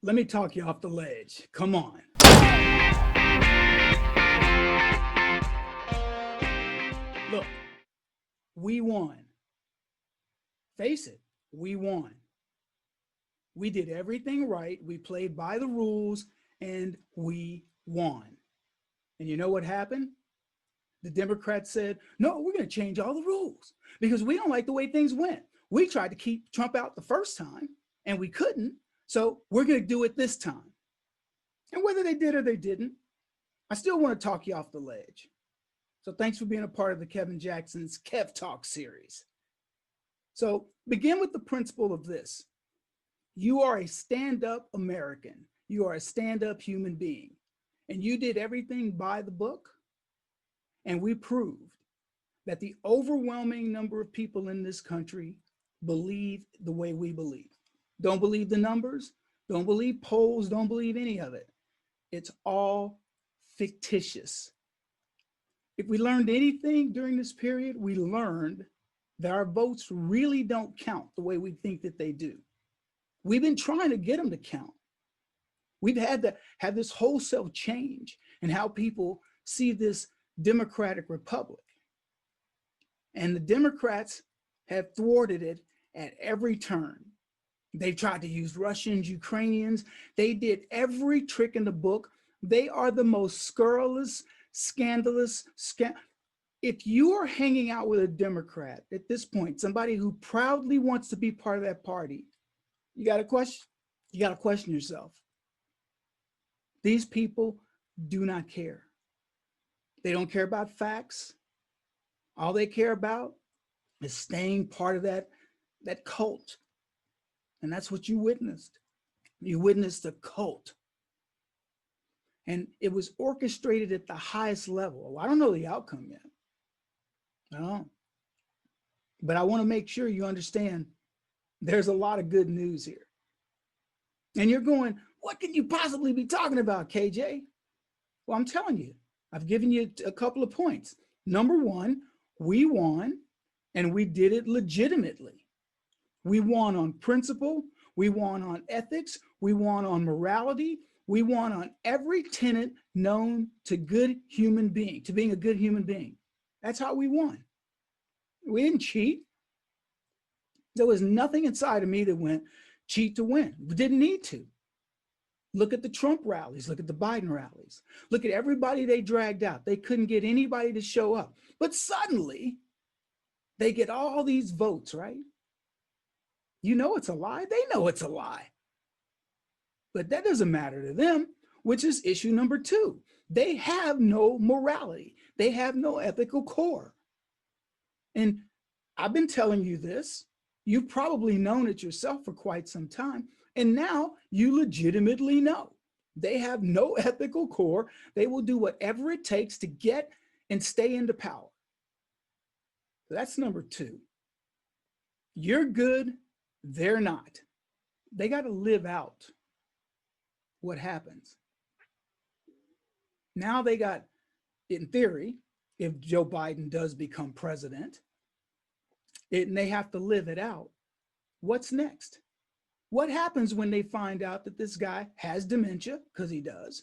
Let me talk you off the ledge. Come on. Look, we won. Face it, we won. We did everything right. We played by the rules and we won. And you know what happened? The Democrats said, no, we're going to change all the rules because we don't like the way things went. We tried to keep Trump out the first time and we couldn't. So we're going to do it this time. And whether they did or they didn't, I still want to talk you off the ledge. So thanks for being a part of the Kevin Jackson's Kev Talk series. So begin with the principle of this. You are a stand-up American. You are a stand-up human being. And you did everything by the book. And we proved that the overwhelming number of people in this country believe the way we believe. Don't believe the numbers. Don't believe polls. Don't believe any of it. It's all fictitious. If we learned anything during this period, we learned that our votes really don't count the way we think that they do. We've been trying to get them to count. We've had to have this wholesale change in how people see this democratic republic. And the Democrats have thwarted it at every turn. They tried to use Russians, Ukrainians. They did every trick in the book. They are the most scurrilous, scandalous. If you are hanging out with a Democrat at this point, somebody who proudly wants to be part of that party, you got to question yourself. These people do not care. They don't care about facts. All they care about is staying part of that cult. And that's what you witnessed. You witnessed a cult. And it was orchestrated at the highest level. I don't know the outcome yet. I don't know. But I want to make sure you understand there's a lot of good news here. And you're going, what can you possibly be talking about, KJ? Well, I'm telling you, I've given you a couple of points. Number one, we won and we did it legitimately. We won on principle. We won on ethics. We won on morality. We won on every tenet known to good human being, to being a good human being. That's how we won. We didn't cheat. There was nothing inside of me that went cheat to win. We didn't need to. Look at the Trump rallies. Look at the Biden rallies. Look at everybody they dragged out. They couldn't get anybody to show up. But suddenly, they get all these votes, right? You know it's a lie. They know it's a lie. But that doesn't matter to them, which is issue number two. They have no morality. They have no ethical core. And I've been telling you this. You've probably known it yourself for quite some time. And now you legitimately know. They have no ethical core. They will do whatever it takes to get and stay into power. That's number two. You're good. They're not. They got to live out what happens. Now they got, in theory, if Joe Biden does become president, and they have to live it out, what's next? What happens when they find out that this guy has dementia, because he does?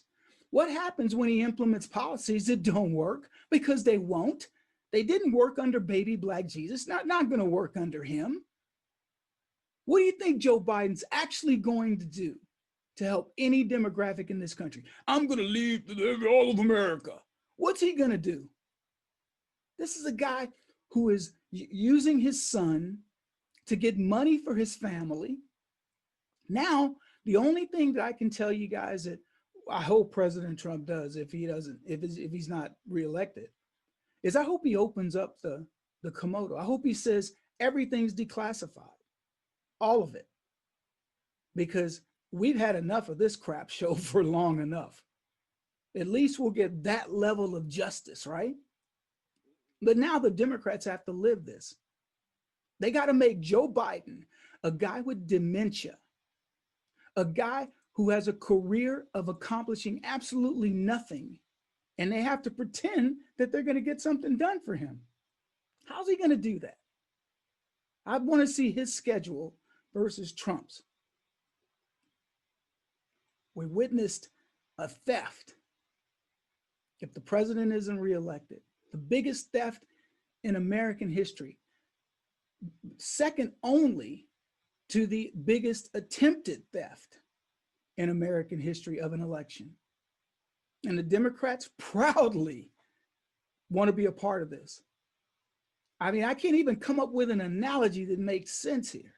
What happens when he implements policies that don't work? Because they won't. They didn't work under baby black Jesus, not going to work under him. What do you think Joe Biden's actually going to do to help any demographic in this country? I'm going to lead all of America. What's he going to do? This is a guy who is using his son to get money for his family. Now, the only thing that I can tell you guys that I hope President Trump does, if he's not reelected, is I hope he opens up the Komodo. I hope he says everything's declassified, all of it, because we've had enough of this crap show for long enough. At least we'll get that level of justice, right? But now the Democrats have to live this. They got to make Joe Biden a guy with dementia, a guy who has a career of accomplishing absolutely nothing, and they have to pretend that they're going to get something done for him. How's he going to do that? I want to see his schedule versus Trump's. We witnessed a theft if the president isn't reelected, the biggest theft in American history, second only to the biggest attempted theft in American history of an election. And the Democrats proudly want to be a part of this. I mean, I can't even come up with an analogy that makes sense here.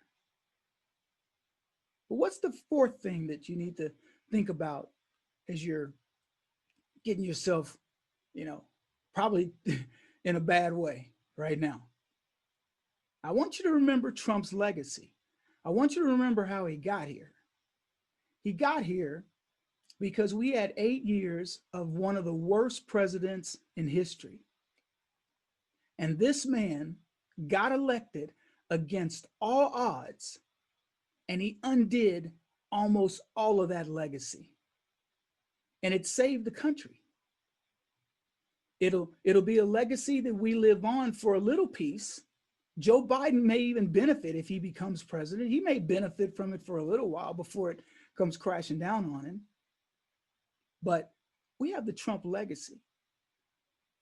But what's the fourth thing that you need to think about as you're getting yourself, probably in a bad way right now? I want you to remember Trump's legacy. I want you to remember how he got here. He got here because we had 8 years of one of the worst presidents in history. And this man got elected against all odds, and he undid almost all of that legacy. And it saved the country. It'll be a legacy that we live on for a little piece. Joe Biden may even benefit if he becomes president. He may benefit from it for a little while before it comes crashing down on him. But we have the Trump legacy.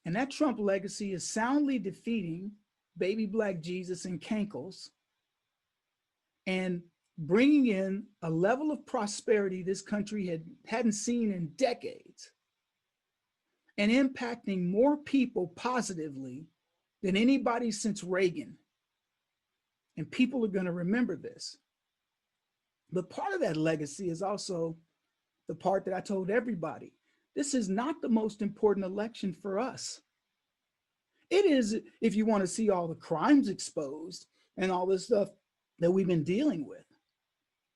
And that Trump legacy is soundly defeating baby black Jesus and cankles and bringing in a level of prosperity this country hadn't seen in decades, and impacting more people positively than anybody since Reagan. And people are going to remember this. But part of that legacy is also the part that I told everybody. This is not the most important election for us. It is if you want to see all the crimes exposed and all this stuff that we've been dealing with.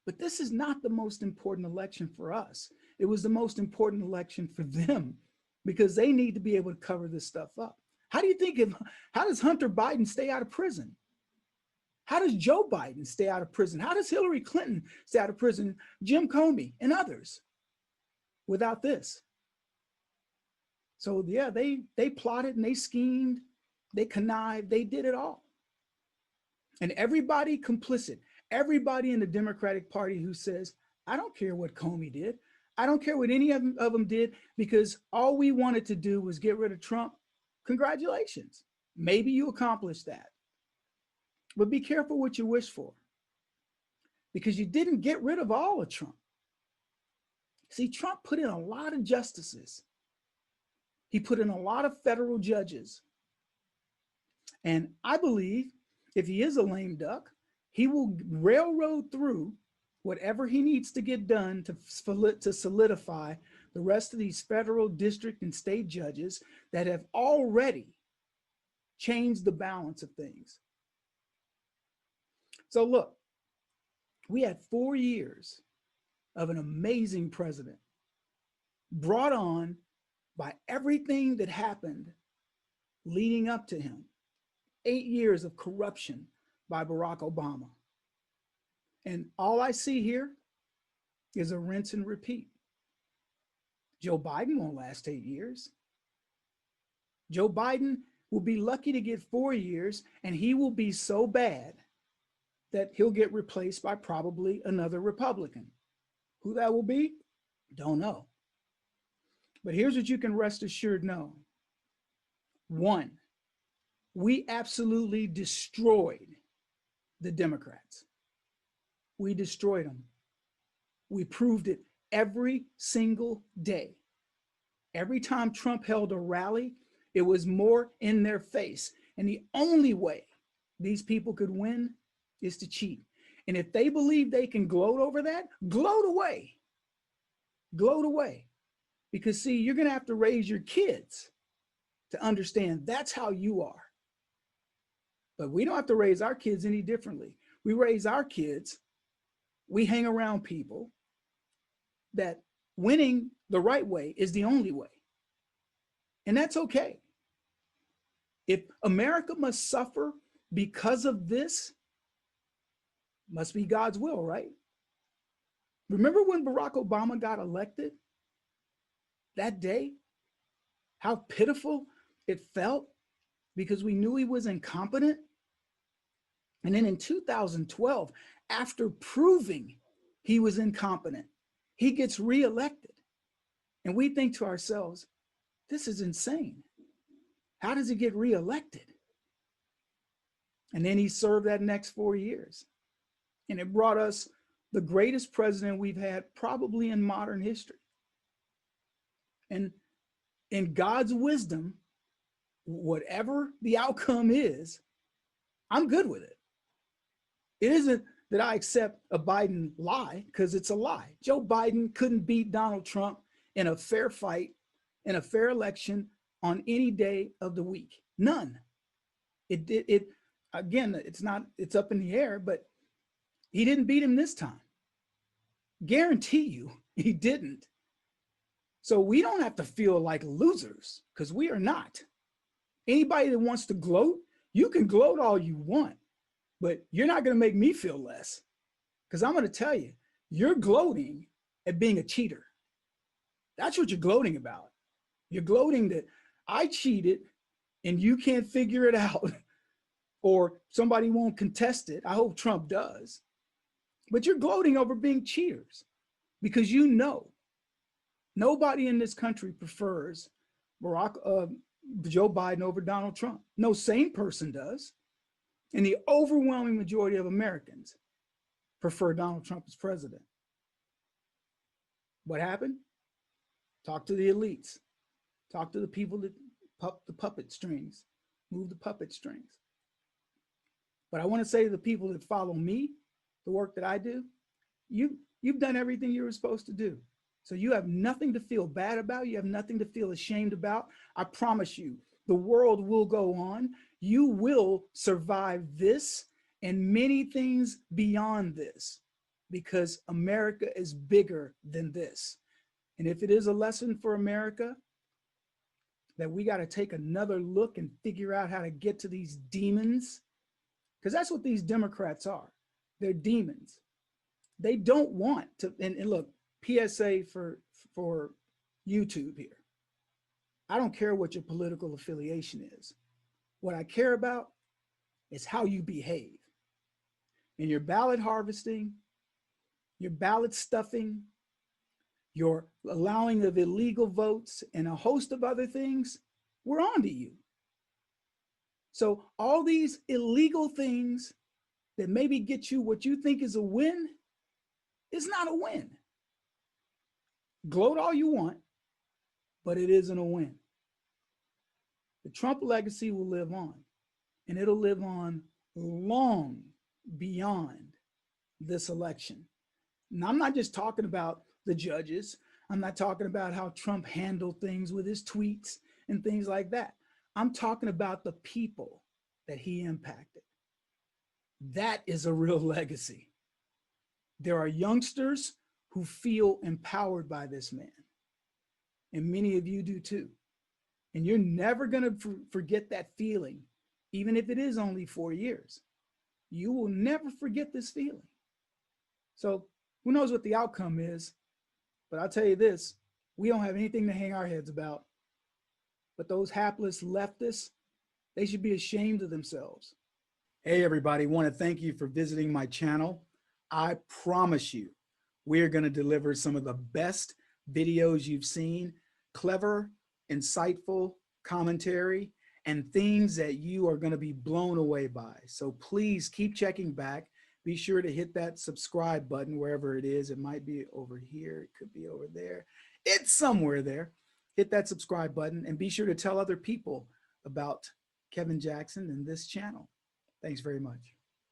But this is not the most important election for us. It was the most important election for them because they need to be able to cover this stuff up. How does Hunter Biden stay out of prison? How does Joe Biden stay out of prison? How does Hillary Clinton stay out of prison? Jim Comey and others without this? So yeah, they plotted and they schemed, they connived, they did it all. And everybody complicit, everybody in the Democratic Party who says, I don't care what Comey did. I don't care what any of them did because all we wanted to do was get rid of Trump. Congratulations. Maybe you accomplished that. But be careful what you wish for because you didn't get rid of all of Trump. See, Trump put in a lot of justices. He put in a lot of federal judges. And I believe if he is a lame duck, he will railroad through whatever he needs to get done to solidify the rest of these federal, district, and state judges that have already changed the balance of things. So look, we had 4 years of an amazing president brought on by everything that happened leading up to him. 8 years of corruption by Barack Obama. And all I see here is a rinse and repeat. Joe Biden won't last 8 years. Joe Biden will be lucky to get 4 years, and he will be so bad that he'll get replaced by probably another Republican. Who that will be, don't know. But here's what you can rest assured know. 1, we absolutely destroyed the Democrats. We destroyed them. We proved it every single day. Every time Trump held a rally, it was more in their face. And the only way these people could win is to cheat. And if they believe they can gloat over that, gloat away. Gloat away. Because see, you're going to have to raise your kids to understand that's how you are. But we don't have to raise our kids any differently. We raise our kids, we hang around people that winning the right way is the only way. And that's okay. If America must suffer because of this, must be God's will, right? Remember when Barack Obama got elected? That day, how pitiful it felt because we knew he was incompetent. And then in 2012, after proving he was incompetent, he gets reelected. And we think to ourselves, this is insane. How does he get reelected? And then he served that next 4 years. And it brought us the greatest president we've had probably in modern history. And in God's wisdom, whatever the outcome is, I'm good with it. It isn't that I accept a Biden lie, because it's a lie. Joe Biden couldn't beat Donald Trump in a fair fight, in a fair election on any day of the week. None. It again, it's up in the air, but he didn't beat him this time. Guarantee you he didn't. So we don't have to feel like losers, because we are not. Anybody that wants to gloat, you can gloat all you want, but you're not going to make me feel less, because I'm going to tell you, you're gloating at being a cheater. That's what you're gloating about. You're gloating that I cheated and you can't figure it out, or somebody won't contest it. I hope Trump does. But you're gloating over being cheaters, because you know nobody in this country prefers Joe Biden over Donald Trump. No sane person does. And the overwhelming majority of Americans prefer Donald Trump as president. What happened? Talk to the elites. Talk to the people that the puppet strings, move the puppet strings. But I want to say to the people that follow me, the work that I do, you've done everything you were supposed to do. So you have nothing to feel bad about. You have nothing to feel ashamed about. I promise you, the world will go on. You will survive this and many things beyond this, because America is bigger than this. And if it is a lesson for America, that we got to take another look and figure out how to get to these demons, because that's what these Democrats are. They're demons. They don't want to, and look, PSA for YouTube here. I don't care what your political affiliation is. What I care about is how you behave. And your ballot harvesting, your ballot stuffing, your allowing of illegal votes, and a host of other things, we're on to you. So all these illegal things that maybe get you what you think is a win is not a win. Gloat all you want, but it isn't a win. The Trump legacy will live on, and it'll live on long beyond this election. And I'm not just talking about the judges. I'm not talking about how Trump handled things with his tweets and things like that. I'm talking about the people that he impacted. That is a real legacy. There are youngsters who feel empowered by this man, and many of you do too. And you're never going to forget that feeling, even if it is only 4 years. You will never forget this feeling. So who knows what the outcome is, but I'll tell you this, we don't have anything to hang our heads about. But those hapless leftists, they should be ashamed of themselves. Hey everybody, want to thank you for visiting my channel. I promise you, we're going to deliver some of the best videos you've seen, clever, insightful commentary, and things that you are going to be blown away by. So please keep checking back. Be sure to hit that subscribe button wherever it is. It might be over here. It could be over there. It's somewhere there. Hit that subscribe button and be sure to tell other people about Kevin Jackson and this channel. Thanks very much.